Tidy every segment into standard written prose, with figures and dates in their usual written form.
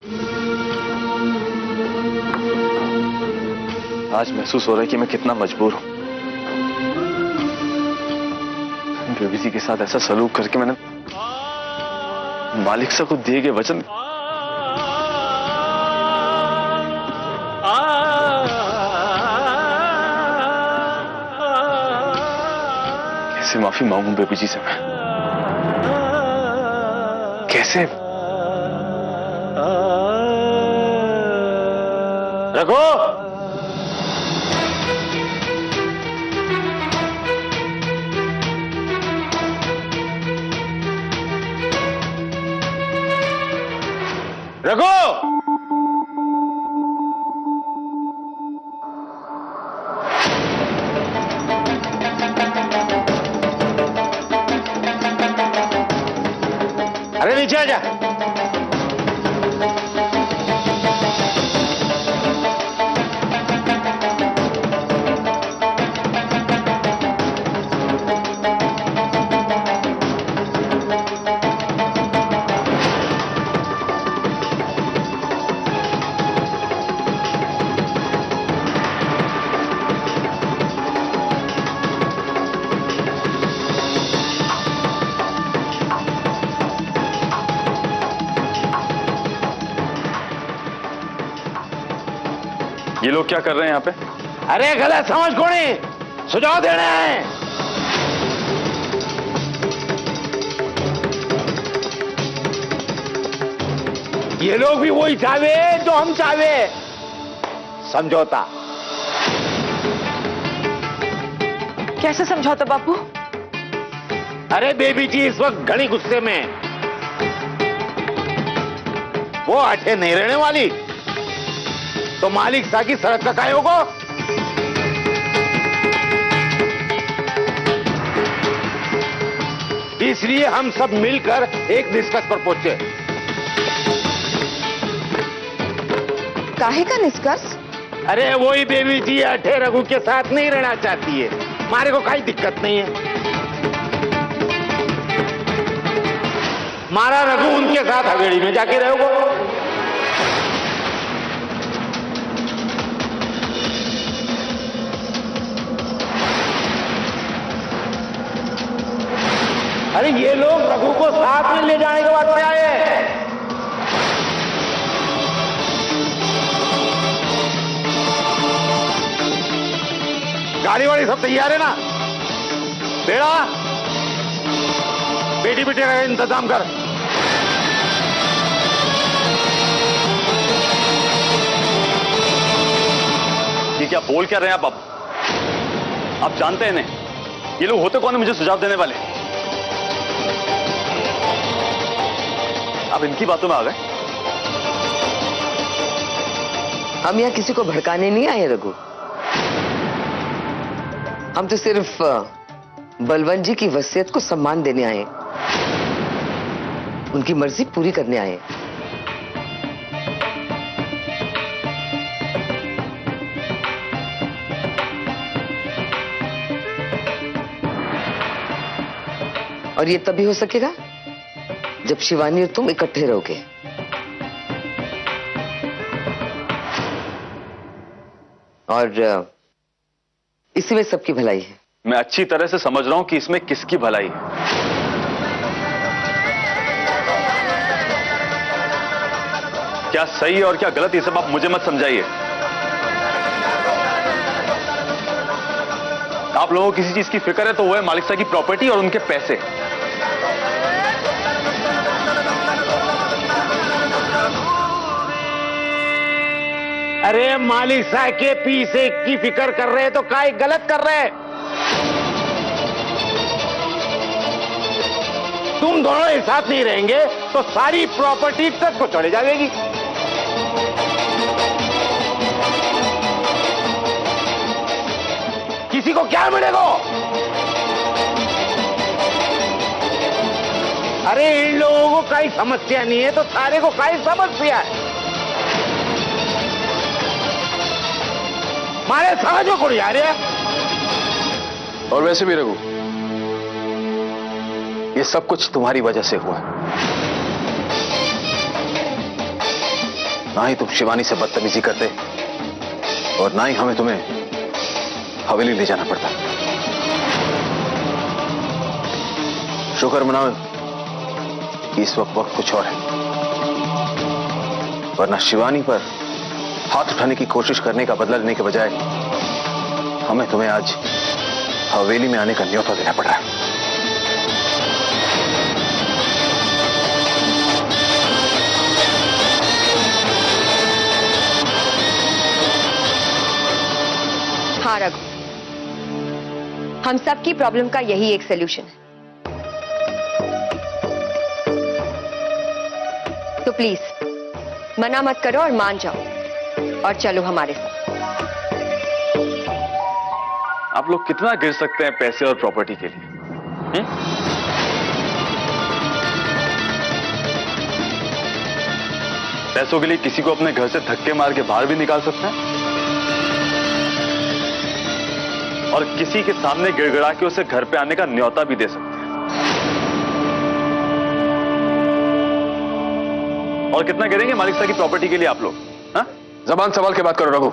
आज महसूस हो रहा है कि मैं कितना मजबूर हूं। बेबी जी के साथ ऐसा सलूक करके मैंने मालिक साहब को दिए गए वचन कैसे माफी मांगू बेबी जी से मैं? कैसे? रघु! रघु! अरे नीचे आ जा। ये लोग क्या कर रहे हैं यहाँ पे? अरे गलत समझ कोनी, सुझाव देने आए। ये लोग भी वही चाहे जो हम चाहे, समझौता। कैसे समझौता बापू? अरे बेबी जी इस वक्त घनी गुस्से में, वो आठे नहीं रहने वाली, तो मालिक साहब की सड़क का होगा। इसलिए हम सब मिलकर एक निष्कर्ष पर पहुंचे। काहे का निष्कर्ष? अरे वही बेबी जी अठे रघु के साथ नहीं रहना चाहती है, हमारे को कोई दिक्कत नहीं है। मारा रघु उनके साथ हवेली में जाके रहोगे। अरे ये लोग रघु को साथ में ले जाने के बाद में आए। गाड़ी वाड़ी सब तैयार है ना? बेड़ा बेटी बेटे का इंतजाम कर। ये क्या बोल क्या रहे हैं आप? आप जानते हैं इन्हें? ये लोग होते कौन है मुझे सुझाव देने वाले? आप इनकी बातों में आ गए? हम यहाँ किसी को भड़काने नहीं आए रघु। हम तो सिर्फ बलवंत जी की वसीयत को सम्मान देने आए, उनकी मर्जी पूरी करने आए। और ये तभी हो सकेगा जब शिवानी और तुम इकट्ठे रहोगे। और इसी में सबकी भलाई है। मैं अच्छी तरह से समझ रहा हूं कि इसमें किसकी भलाई है। क्या सही और क्या गलत ये सब आप मुझे मत समझाइए। आप लोगों को किसी चीज की फिक्र है तो वो है मालिक साहब की प्रॉपर्टी और उनके पैसे। अरे मालिक साहब के पीछे की फिक्र कर रहे हैं तो काय गलत कर रहे हैं। तुम दोनों एक साथ नहीं रहेंगे तो सारी प्रॉपर्टी तक को चले जाएगी। किसी को क्या मिलेगा? अरे इन लोगों को कोई समस्या नहीं है तो सारे को कोई समस्या है। मारे समझ में कोई आ रहा है। और वैसे भी रघु, ये सब कुछ तुम्हारी वजह से हुआ। ना ही तुम शिवानी से बदतमीजी करते और ना ही हमें तुम्हें हवेली ले जाना पड़ता। शुक्र मनाओ कि इस वक्त कुछ और है, वरना शिवानी पर हाथ उठाने की कोशिश करने का बदला लेने के बजाय हमें तुम्हें आज हवेली में आने का न्योता देना पड़ रहा है। हाँ रघु, हम सबकी प्रॉब्लम का यही एक सलूशन है। तो प्लीज मना मत करो और मान जाओ और चलो हमारे साथ। आप लोग कितना गिर सकते हैं पैसे और प्रॉपर्टी के लिए? पैसों के लिए किसी को अपने घर से धक्के मार के बाहर भी निकाल सकते हैं और किसी के सामने गिड़गिड़ा के उसे घर पे आने का न्योता भी दे सकते हैं। और कितना गिरेंगे मालिक साहब की प्रॉपर्टी के लिए आप लोग? हाँ? जबान संभाल के बात करो रघु।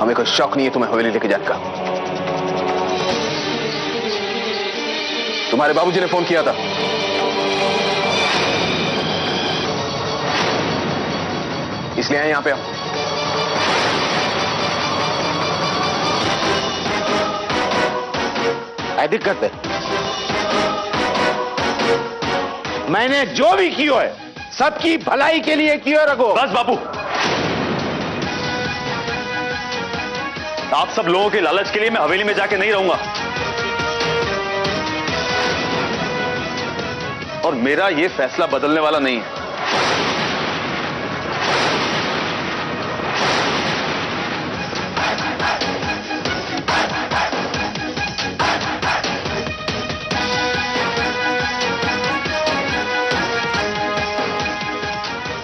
हमें कोई शौक नहीं है तुम्हें हवेली लेके जाने का। तुम्हारे बाबूजी ने फोन किया था, इसलिए आए यहां पे। दिक्कत है, मैंने जो भी किया है सबकी भलाई के लिए किया रखो। बस बापू, आप सब लोगों के लालच के लिए मैं हवेली में जाके नहीं रहूंगा और मेरा यह फैसला बदलने वाला नहीं है।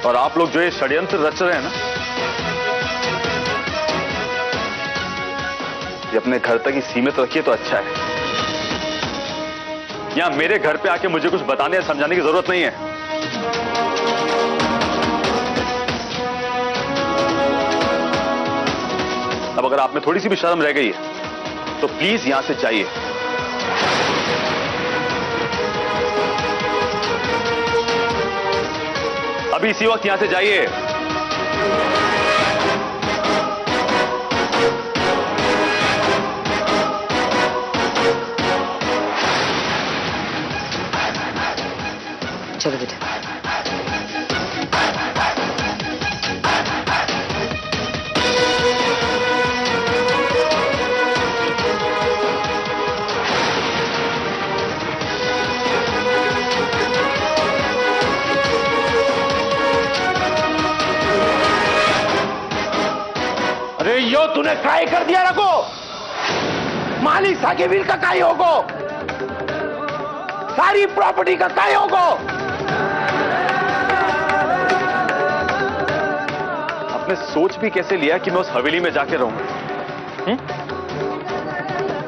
और आप लोग जो ये षड्यंत्र रच रहे हैं ना, ये अपने घर तक ही सीमित रखिए तो अच्छा है। यहां मेरे घर पे आके मुझे कुछ बताने या समझाने की जरूरत नहीं है। अब अगर आप में थोड़ी सी भी शर्म रह गई है तो प्लीज यहां से जाइए। अभी इसी वक्त यहां से जाइए। चलो बेटा। अरे यो तूने काय कर दिया रखो, मालिक साकेबिल का काय होगो, सारी प्रॉपर्टी का काय होगो। आपने सोच भी कैसे लिया कि मैं उस हवेली में जाके रहूंगा?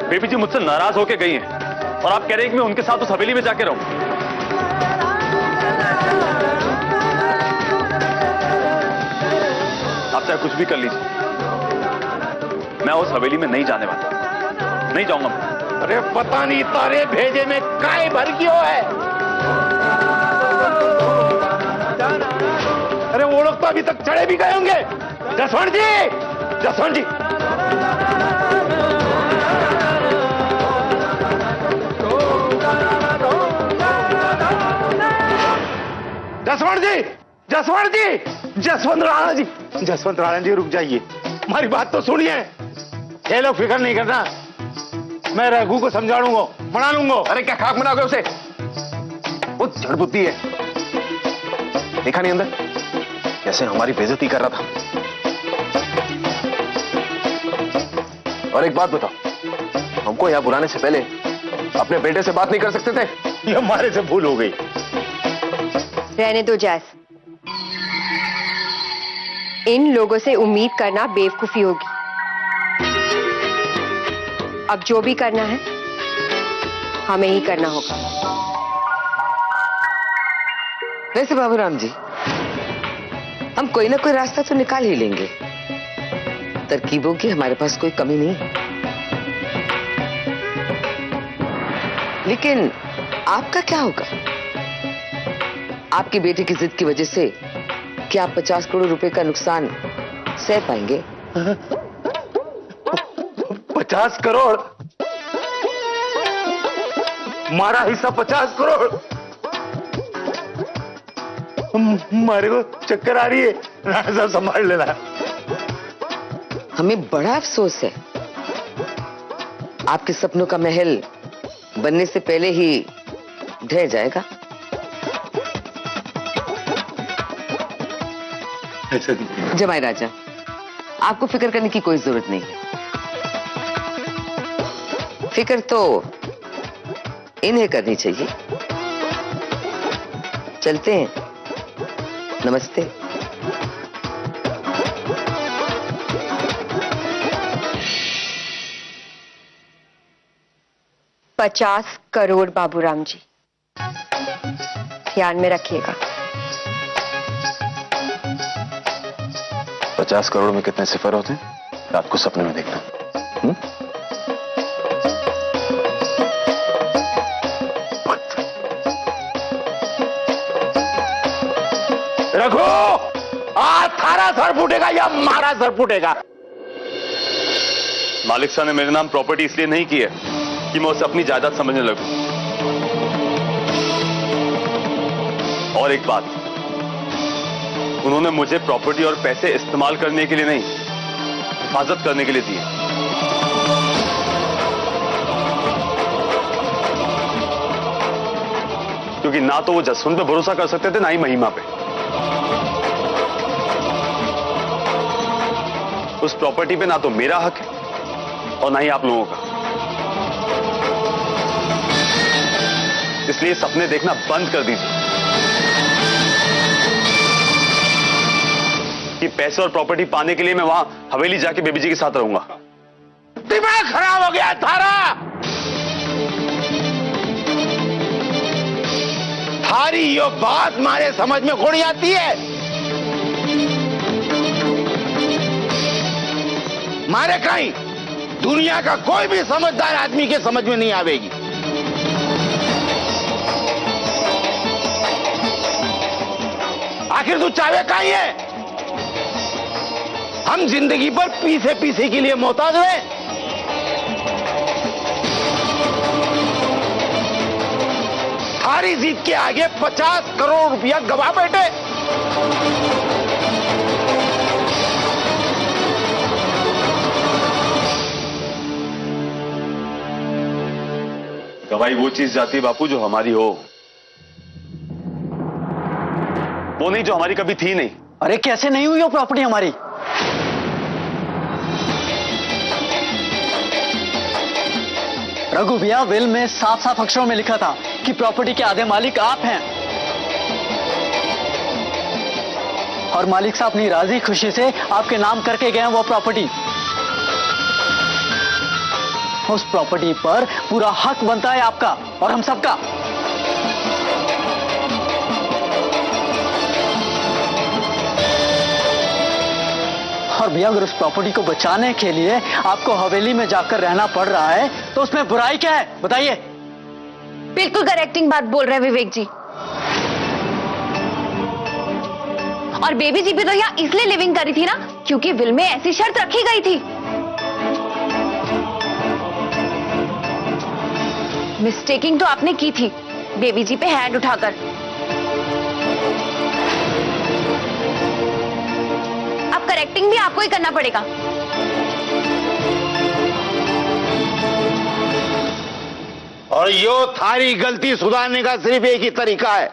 बेबी जी मुझसे नाराज होके गई हैं और आप कह रहे हैं कि मैं उनके साथ उस हवेली में जाके रहूं। आप चाहे कुछ भी कर लीजिए, मैं उस हवेली में नहीं जाने वाला, नहीं जाऊंगा मैं। अरे पता नहीं तारे भेजे में काय भर गयो है। अरे वो लोग तो अभी तक चढ़े भी गए होंगे। जसवंत जी, जसवंत जी, जसवंत जी, जसवंत जी, जसवंत राणा जी, जसवंत राणा जी रुक जाइए, हमारी बात तो सुनिए। ये लोग फिक्र नहीं करना, मैं रघु को समझा लूंगा, मना लूंगा। अरे क्या खाक मनाओगे उसे? वो जड़ बुद्धि है, देखा नहीं अंदर कैसे हमारी बेइज्जती कर रहा था। और एक बात बताओ, हमको यहां बुलाने से पहले अपने बेटे से बात नहीं कर सकते थे? ये हमारे से भूल हो गई। रहने दो जैस, इन लोगों से उम्मीद करना बेवकूफी होगी। अब जो भी करना है हमें ही करना होगा। वैसे बाबूराम जी, हम कोई ना कोई रास्ता तो निकाल ही लेंगे। तरकीबों की हमारे पास कोई कमी नहीं है। लेकिन आपका क्या होगा? आपकी बेटी की जिद की वजह से क्या आप 50 करोड़ रुपए का नुकसान सह पाएंगे? 50 करोड़? हमारा हिस्सा 50 करोड़? हमारे को चक्कर आ रही है। राणा साहब संभाल लेना। हमें बड़ा अफसोस है, आपके सपनों का महल बनने से पहले ही ढह जाएगा। जमाई राजा, आपको फिक्र करने की कोई जरूरत नहीं है। फिक्र तो इन्हें करनी चाहिए। चलते हैं। नमस्ते। ₹50 करोड़ बाबूराम जी, ध्यान में रखिएगा। 50 करोड़ में कितने सिफर होते हैं? रात को सपने में देखना। रखो, आज थारा सर फूटेगा या मारा सर फूटेगा। मालिक साहब ने मेरे नाम प्रॉपर्टी इसलिए नहीं की है कि मैं उसे अपनी जायदाद समझने लगूं। और एक बात, उन्होंने मुझे प्रॉपर्टी और पैसे इस्तेमाल करने के लिए नहीं, हिफाजत करने के लिए दिए। क्योंकि ना तो वो जसवंत पे भरोसा कर सकते थे, ना ही महिमा पे। उस प्रॉपर्टी पे ना तो मेरा हक है और ना ही आप लोगों का। इसलिए सपने देखना बंद कर दीजिए कि पैसे और प्रॉपर्टी पाने के लिए मैं वहां हवेली जाके बेबी जी के साथ रहूंगा। दिमाग खराब हो गया थारा। थारी ये बात मारे समझ में कौन आती है? मारे कहीं दुनिया का कोई भी समझदार आदमी के समझ में नहीं आवेगी। आखिर तू चाहे कहीं है? हम जिंदगी पर पीछे पीछे के लिए मोहताज हुए। हारी जीत के आगे 50 करोड़ रुपया गवा बैठे। गवाही वो चीज जाती है बापू जो हमारी हो, वो नहीं जो हमारी कभी थी नहीं। अरे कैसे नहीं हुई वो प्रॉपर्टी हमारी? रघु भैया, विल में साफ साफ अक्षरों में लिखा था कि प्रॉपर्टी के आधे मालिक आप हैं। और मालिक साहब अपनी राजी खुशी से आपके नाम करके गए हैं वो प्रॉपर्टी। उस प्रॉपर्टी पर पूरा हक बनता है आपका और हम सबका। और भैया, अगर उस प्रॉपर्टी को बचाने के लिए आपको हवेली में जाकर रहना पड़ रहा है तो उसमें बुराई क्या है, बताइए? बिल्कुल करेक्टिंग बात बोल रहे हैं विवेक जी। और बेबी जी भी तो यहाँ इसलिए लिविंग करी थी ना, क्योंकि विल में ऐसी शर्त रखी गई थी। मिस्टेकिंग तो आपने की थी बेबी जी पे हैंड उठाकर। अब करेक्टिंग भी आपको ही करना पड़ेगा। और यो थारी गलती सुधारने का सिर्फ एक ही तरीका है,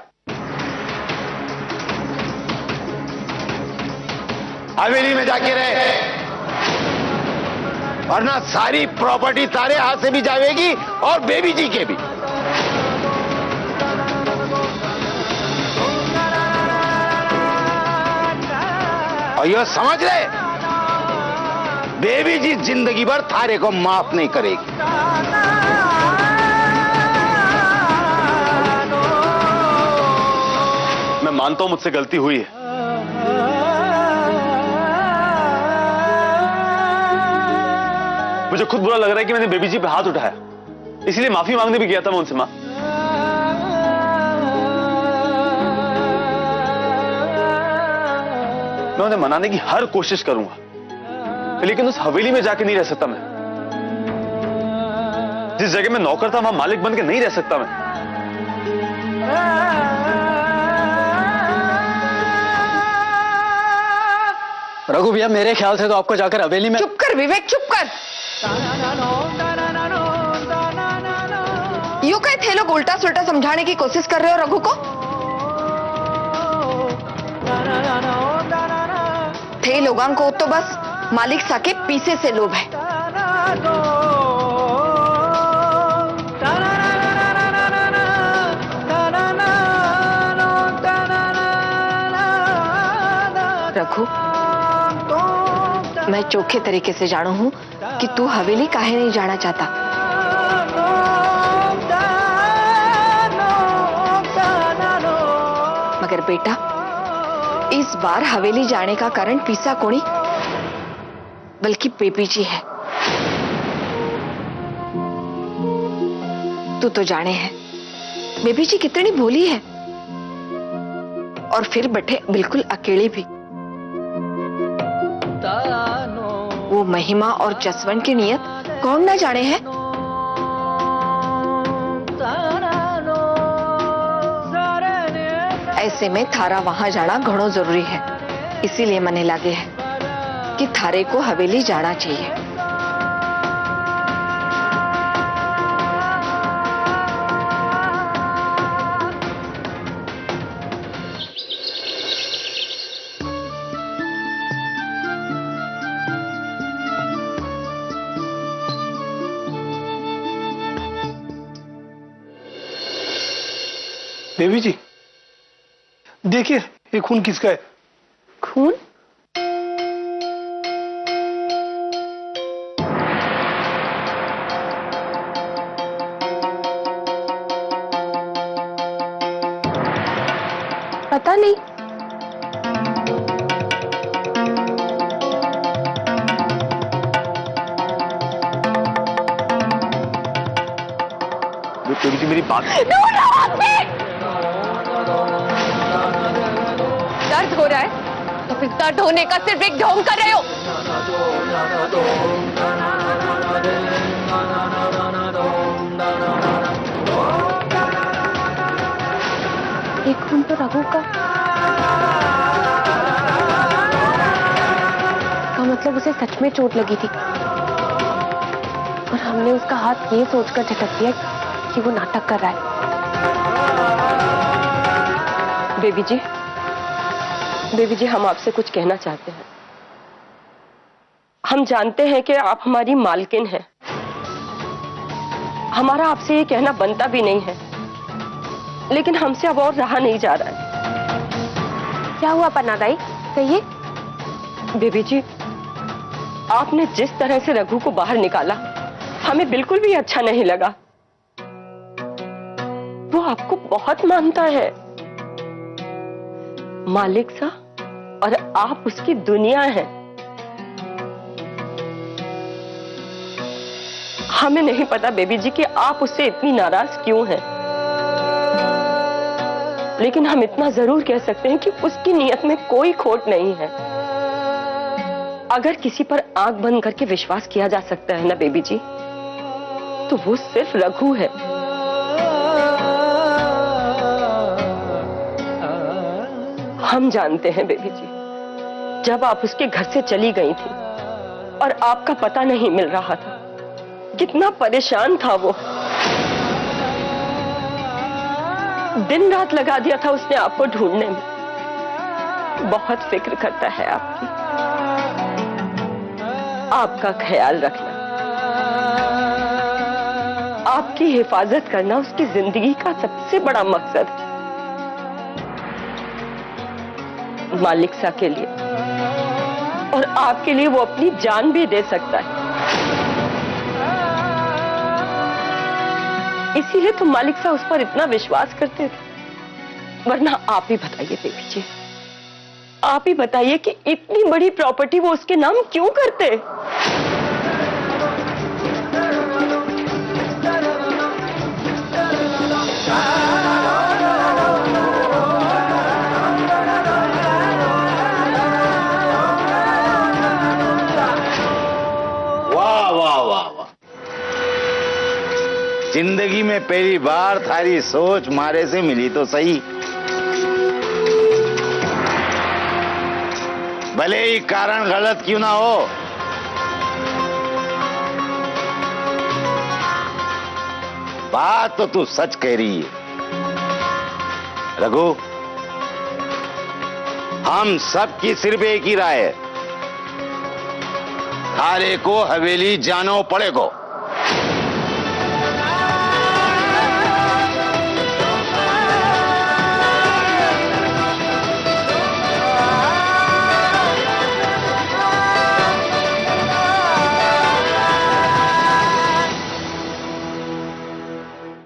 हवेली में जाके रहे, वरना सारी प्रॉपर्टी तारे हाथ से भी जाएगी और बेबी जी के भी। और ये समझ ले, बेबी जी जिंदगी भर थारे को माफ नहीं करेगी। मैं मानता हूं मुझसे गलती हुई है, मुझे खुद बुरा लग रहा है कि मैंने बेबी जी पे हाथ उठाया, इसलिए माफी मांगने भी गया था मैं उनसे। मां, मैं उन्हें मनाने की हर कोशिश करूंगा, लेकिन उस हवेली में जाके नहीं रह सकता मैं। जिस जगह में नौकर था वहां मालिक बन के नहीं रह सकता मैं। रघु भैया, मेरे ख्याल से तो आपको जाकर हवेली में। चुप कर विवेक, चुप कर। यूं कहे थे लोग उल्टा सुल्टा समझाने की कोशिश कर रहे हो रघु को। थे लोगों को तो बस मालिक सा के पीछे से लोभ है। रघु, मैं चोखे तरीके से जानू हूं कि तू हवेली काहे नहीं जाना चाहता। मगर बेटा, इस बार हवेली जाने का कारण पीसा कोनी बल्कि बेबी जी है। तू तो जाने है बेबी जी कितनी भोली है, और फिर बैठे बिल्कुल अकेले भी। वो महिमा और जसवंत की नियत कौन ना जाने है। ऐसे में थारा वहां जाना घणो जरूरी है, इसीलिए मने लागे है कि थारे को हवेली जाना चाहिए। देवी जी, देखिए ये खून किसका है? खून? पता नहीं। बेबी जी मेरी बात। दर्द हो रहा है तो फिर दर्द होने का सिर्फ एक ढोंग कर रहे हो। ये खून तो रघु का मतलब उसे सच में चोट लगी थी, और हमने उसका हाथ ये सोचकर झटक दिया कि वो नाटक कर रहा है। बेबी जी, हम आपसे कुछ कहना चाहते हैं। हम जानते हैं कि आप हमारी मालकिन हैं। हमारा आपसे ये कहना बनता भी नहीं है, लेकिन हमसे अब और रहा नहीं जा रहा है। क्या हुआ पन्नादाई, कहिए। बेबी जी, आपने जिस तरह से रघु को बाहर निकाला हमें बिल्कुल भी अच्छा नहीं लगा। वो आपको बहुत मानता है मालिक सा, और आप उसकी दुनिया है। हमें नहीं पता बेबी जी कि आप उससे इतनी नाराज क्यों हैं, लेकिन हम इतना जरूर कह सकते हैं कि उसकी नीयत में कोई खोट नहीं है। अगर किसी पर आंख बंद करके विश्वास किया जा सकता है ना बेबी जी, तो वो सिर्फ रघु है। हम जानते हैं बेबी जी, जब आप उसके घर से चली गई थी और आपका पता नहीं मिल रहा था, कितना परेशान था वो। दिन रात लगा दिया था उसने आपको ढूंढने में। बहुत फिक्र करता है आपकी। आपका ख्याल रखना, आपकी हिफाजत करना उसकी जिंदगी का सबसे बड़ा मकसद है। मालिक सा के लिए और आपके लिए वो अपनी जान भी दे सकता है। इसीलिए तो मालिक सा उस पर इतना विश्वास करते थे। वरना आप ही बताइए बेबी जी, आप ही बताइए कि इतनी बड़ी प्रॉपर्टी वो उसके नाम क्यों करते? वाह वाह वाह वाह, जिंदगी में पहली बार थारी सोच मारे से मिली तो सही। भले ही कारण गलत क्यों ना हो, बात तो तू सच कह रही है रघु। हम सबकी सिर्फ एक ही राय है, थारे को हवेली जानो पड़ेगो।